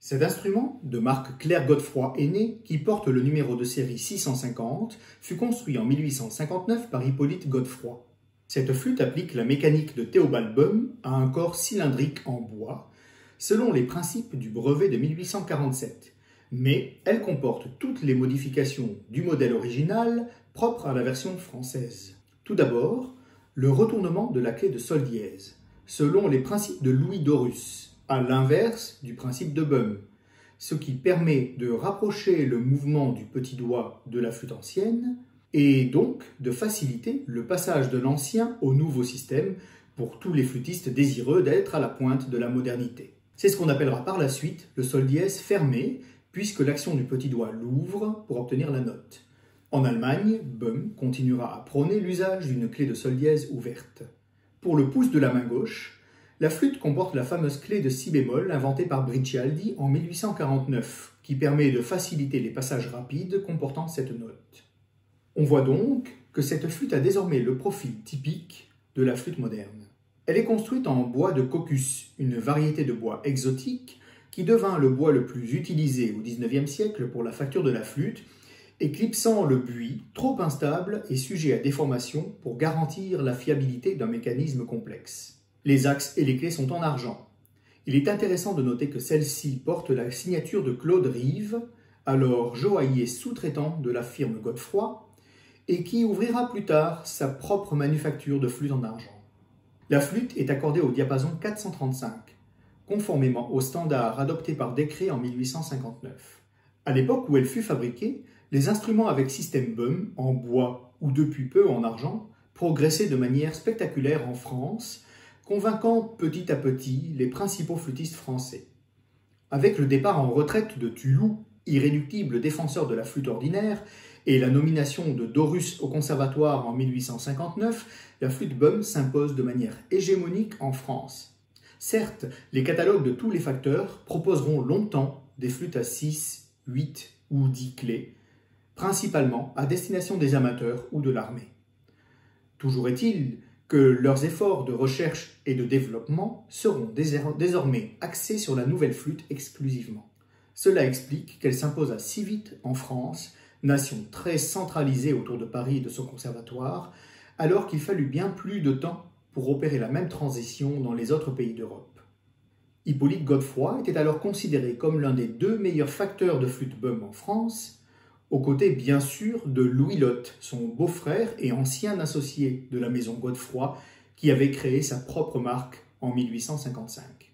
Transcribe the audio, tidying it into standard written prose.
Cet instrument, de marque Clerc-Godefroy aîné, qui porte le numéro de série 650, fut construit en 1859 par Hippolyte Godefroy. Cette flûte applique la mécanique de Théobald Boehm à un corps cylindrique en bois, selon les principes du brevet de 1847, mais elle comporte toutes les modifications du modèle original propres à la version française. Tout d'abord, le retournement de la clé de sol dièse, selon les principes de Louis Dorus, à l'inverse du principe de Boehm, ce qui permet de rapprocher le mouvement du petit doigt de la flûte ancienne et donc de faciliter le passage de l'ancien au nouveau système pour tous les flûtistes désireux d'être à la pointe de la modernité. C'est ce qu'on appellera par la suite le sol dièse fermé, puisque l'action du petit doigt l'ouvre pour obtenir la note. En Allemagne, Boehm continuera à prôner l'usage d'une clé de sol dièse ouverte. Pour le pouce de la main gauche, la flûte comporte la fameuse clé de si bémol inventée par Bricialdi en 1849, qui permet de faciliter les passages rapides comportant cette note. On voit donc que cette flûte a désormais le profil typique de la flûte moderne. Elle est construite en bois de cocus, une variété de bois exotique qui devint le bois le plus utilisé au XIXe siècle pour la facture de la flûte, éclipsant le buis, trop instable et sujet à déformation pour garantir la fiabilité d'un mécanisme complexe. Les axes et les clés sont en argent. Il est intéressant de noter que celle-ci porte la signature de Claude Rive, alors joaillier sous-traitant de la firme Godefroy, et qui ouvrira plus tard sa propre manufacture de flûte en argent. La flûte est accordée au diapason 435, conformément au standard adopté par décret en 1859. À l'époque où elle fut fabriquée, les instruments avec système Boehm, en bois ou depuis peu en argent, progressaient de manière spectaculaire en France, convainquant petit à petit les principaux flûtistes français. Avec le départ en retraite de Tulou, irréductible défenseur de la flûte ordinaire, et la nomination de Dorus au conservatoire en 1859, la flûte Boehm s'impose de manière hégémonique en France. Certes, les catalogues de tous les facteurs proposeront longtemps des flûtes à 6, 8 ou 10 clés, principalement à destination des amateurs ou de l'armée. Toujours est-il que leurs efforts de recherche et de développement seront désormais axés sur la nouvelle flûte exclusivement. Cela explique qu'elle s'imposa si vite en France, nation très centralisée autour de Paris et de son conservatoire, alors qu'il fallut bien plus de temps pour opérer la même transition dans les autres pays d'Europe. Hippolyte Godefroy était alors considéré comme l'un des deux meilleurs facteurs de flûte Boehm en France, aux côtés bien sûr de Louis Lotte, son beau-frère et ancien associé de la maison Godefroy, qui avait créé sa propre marque en 1855.